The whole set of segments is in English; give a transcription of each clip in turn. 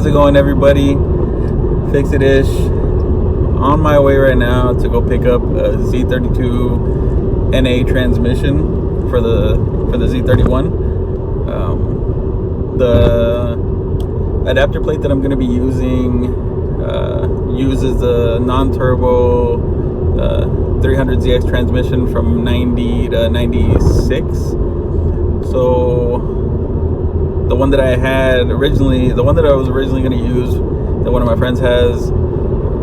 How's it going, everybody? Fix-It-ish. On my way right now to go pick up a Z32 NA transmission for the Z31. The adapter plate that I'm going to be using uses a non-turbo 300ZX transmission from 90 to 96. So the one that I had originally, the one that I was originally going to use, that one of my friends has,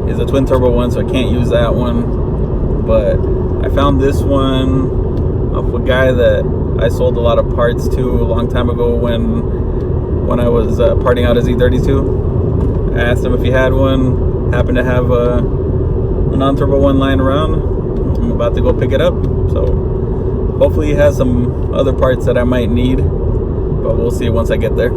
is a twin turbo one, so I can't use that one. But I found this one of a guy that I sold a lot of parts to a long time ago when I was parting out a Z32. I asked him if he had one, happened to have a non-turbo one lying around. I'm about to go pick it up, so hopefully he has some other parts that I might need, but we'll see once I get there.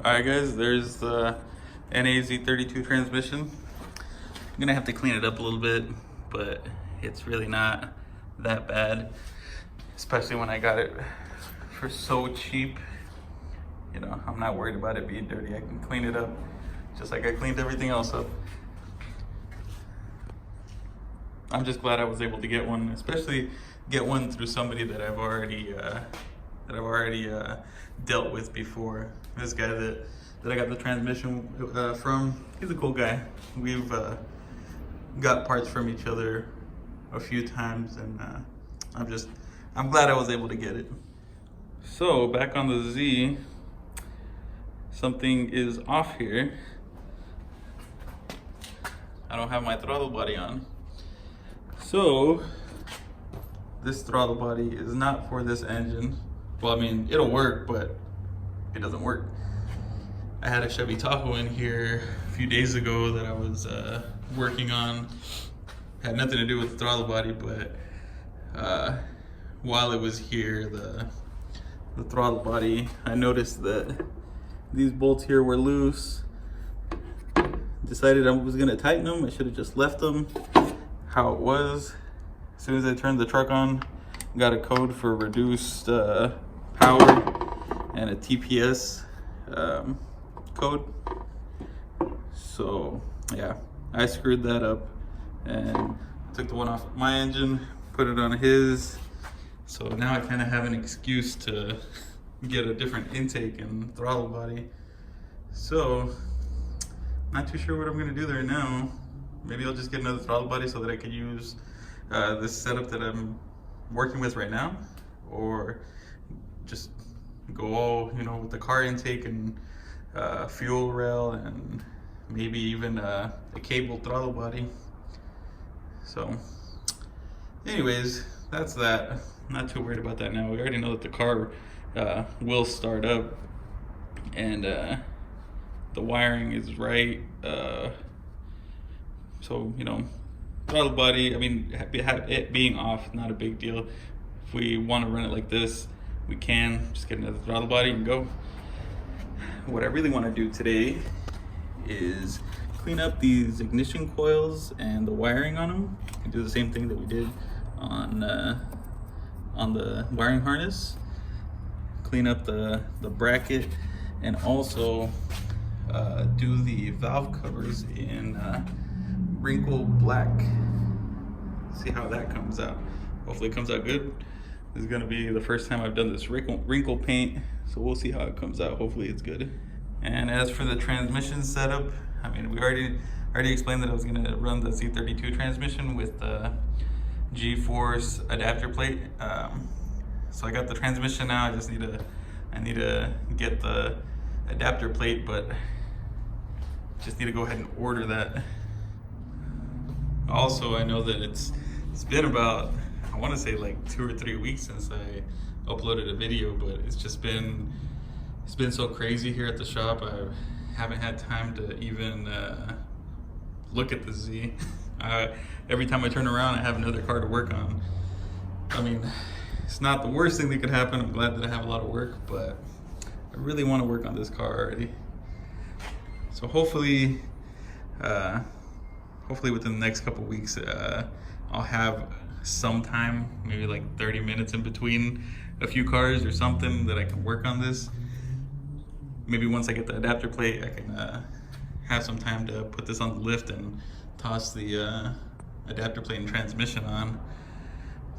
Alright guys, there's the NA Z32 transmission. I'm gonna have to clean it up a little bit, but it's really not that bad, especially when I got it for so cheap. You know, I'm not worried about it being dirty. I can clean it up just like I cleaned everything else up. I'm just glad I was able to get one, especially get one through somebody that I've already dealt with before. This guy that I got the transmission from, he's a cool guy. We've got parts from each other a few times, and I'm glad I was able to get it. So back on the Z, something is off here. I don't have my throttle body on. So this throttle body is not for this engine. Well, I mean, it'll work, but it doesn't work. I had a Chevy Tahoe in here a few days ago that I was working on. Had nothing to do with the throttle body, but while it was here, the throttle body, I noticed that these bolts here were loose. Decided I was gonna tighten them. I should have just left them how it was. As soon as I turned the truck on, got a code for reduced power and a TPS code. So yeah, I screwed that up and took the one off my engine, put it on his. So now I kind of have an excuse to get a different intake and throttle body. So not too sure what I'm gonna do there now. Maybe I'll just get another throttle body so that I could use this setup that I'm working with right now, or just go all, you know, with the car intake and fuel rail and maybe even a cable throttle body. So anyways, that's that. Not too worried about that now. We already know that the car will start up, and the wiring is right. So, you know, throttle body, I mean, it being off, not a big deal. If we want to run it like this, we can just get another throttle body and go. What I really want to do today is clean up these ignition coils and the wiring on them, and do the same thing that we did on the wiring harness. Clean up the bracket, and also do the valve covers in Wrinkle black. See how that comes out. Hopefully it comes out good. This is gonna be the first time I've done this wrinkle paint, so we'll see how it comes out. Hopefully it's good. And as for the transmission setup, I mean, we already explained that I was gonna run the Z32 transmission with the G-force adapter plate. So I got the transmission now. I need to get the adapter plate, but just need to go ahead and order that. Also, I know that it's been about, I want to say like 2 or 3 weeks since I uploaded a video, but it's been so crazy here at the shop. I haven't had time to even look at the Z. Every time I turn around, I have another car to work on. I mean, it's not the worst thing that could happen. I'm glad that I have a lot of work, but I really want to work on this car already. So hopefully within the next couple weeks, I'll have some time, maybe like 30 minutes in between a few cars or something, that I can work on this. Maybe once I get the adapter plate, I can have some time to put this on the lift and toss the adapter plate and transmission on.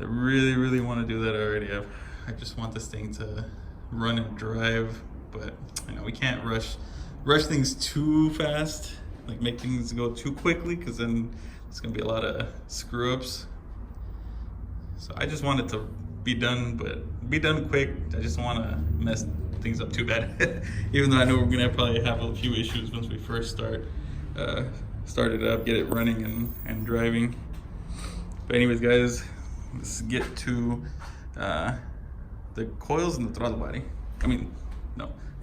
I really want to do that already. I just want this thing to run and drive, but you know, we can't rush things too fast, like make things go too quickly, because then it's gonna be a lot of screw ups. So I just want it to be done, but be done quick. I just want to mess things up too bad. Even though I know we're gonna probably have a few issues once we first start it up, get it running and driving. But anyways, guys, let's get to the coils and the throttle body.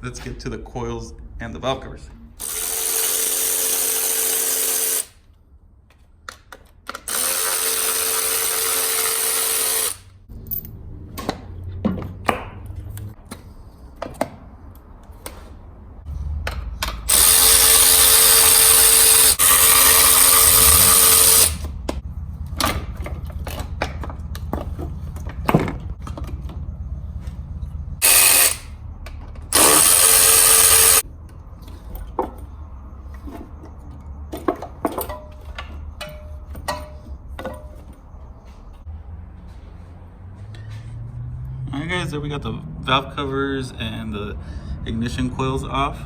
Let's get to the coils and the valve covers. Alright guys, there we got the valve covers and the ignition coils off.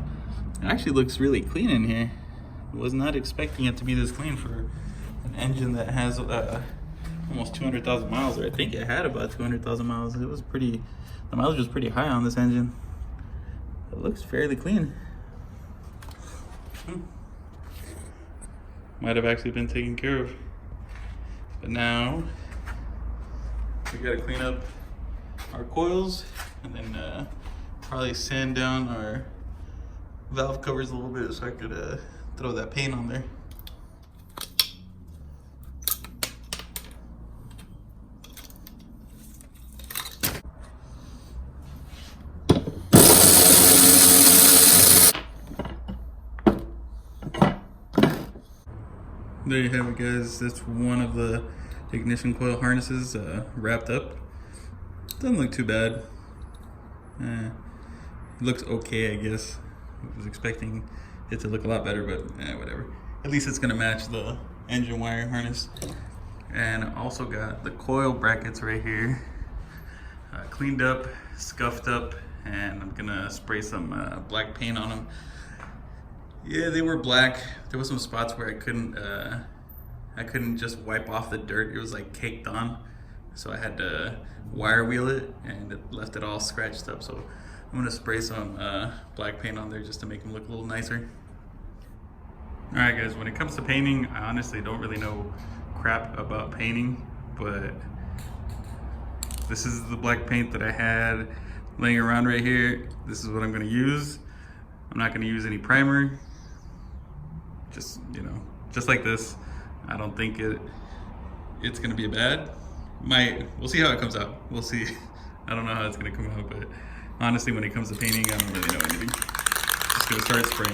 It actually looks really clean in here. I was not expecting it to be this clean for an engine that has almost 200,000 miles, or I think it had about 200,000 miles. It was the mileage was pretty high on this engine. It looks fairly clean. Might have actually been taken care of. But now we gotta clean up our coils and then probably sand down our valve covers a little bit so I could throw that paint on there. There you have it, guys. That's one of the ignition coil harnesses wrapped up. Doesn't look too bad. It looks okay, I guess. I was expecting it to look a lot better, but whatever. At least it's gonna match the engine wire harness. And I also got the coil brackets right here cleaned up, scuffed up, and I'm gonna spray some black paint on them. Yeah, they were black. There was some spots where I couldn't just wipe off the dirt. It was like caked on. So I had to wire wheel it, and it left it all scratched up. So I'm gonna spray some black paint on there just to make them look a little nicer. All right, guys, when it comes to painting, I honestly don't really know crap about painting, but this is the black paint that I had laying around right here. This is what I'm gonna use. I'm not gonna use any primer. Just, you know, just like this. I don't think it's gonna be bad. We'll see how it comes out. We'll see. I don't know how it's gonna come out, but honestly, when it comes to painting, I don't really know anything. Just gonna start spraying.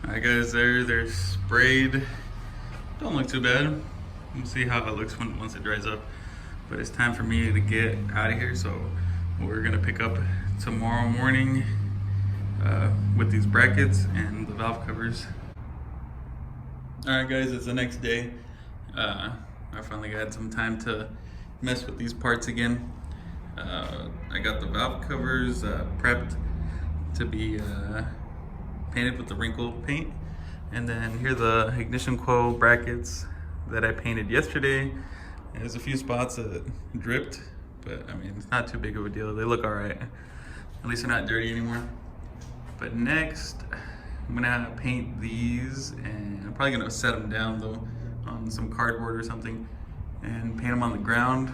Alright guys, they're sprayed. Don't look too bad. We'll see how it looks once it dries up. But it's time for me to get out of here, so we're gonna pick up tomorrow morning with these brackets and the valve covers. Alright guys, it's the next day. I finally got some time to mess with these parts again. I got the valve covers prepped to be painted with the Wrinkle paint, and then here are the ignition coil brackets that I painted yesterday. There's a few spots that dripped, but I mean, it's not too big of a deal. They look all right. At least they're not dirty anymore. But next, I'm gonna paint these, and I'm probably gonna set them down though on some cardboard or something, and paint them on the ground,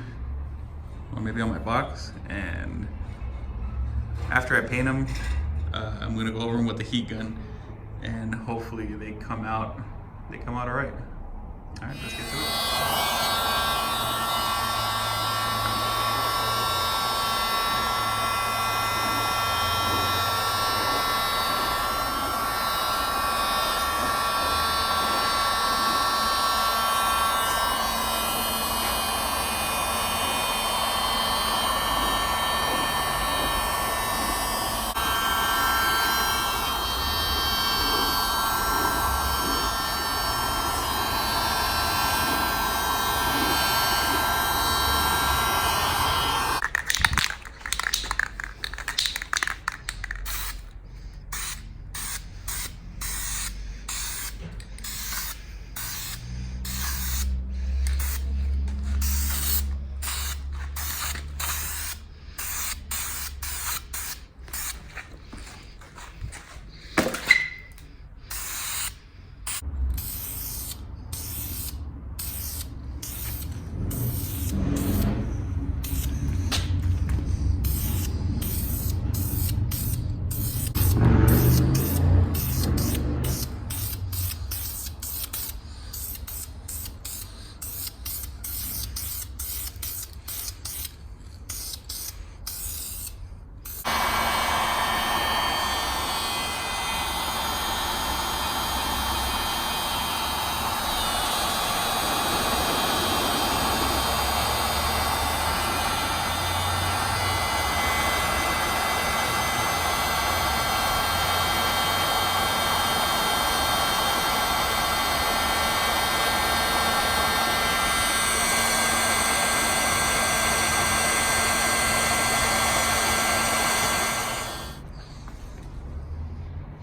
or maybe on my box. And after I paint them, I'm gonna go over them with the heat gun, and hopefully they come out all right. All right, let's get to it.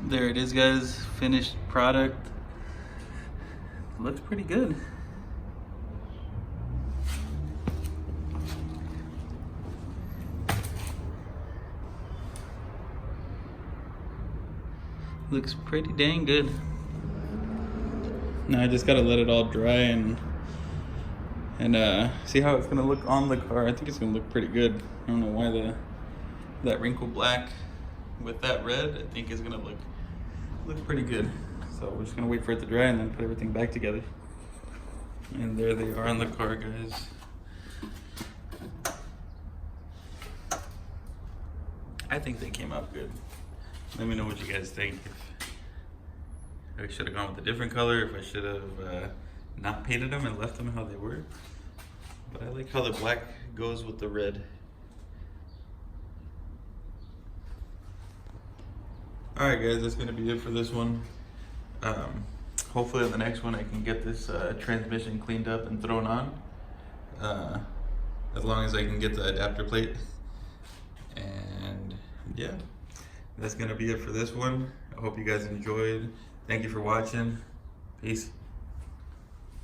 There it is, guys. Finished product. Looks pretty good. Looks pretty dang good. Now I just gotta let it all dry and see how it's gonna look on the car. I think it's gonna look pretty good. I don't know why that wrinkle black with that red, I think is gonna look pretty good. So we're just gonna wait for it to dry and then put everything back together. And there they are on the car, guys. I think they came out good. Let me know what you guys think. If I should have gone with a different color, if I should have not painted them and left them how they were. But I like how the black goes with the red. Alright guys, that's going to be it for this one. Hopefully on the next one I can get this transmission cleaned up and thrown on. As long as I can get the adapter plate. And yeah, that's going to be it for this one. I hope you guys enjoyed. Thank you for watching. Peace.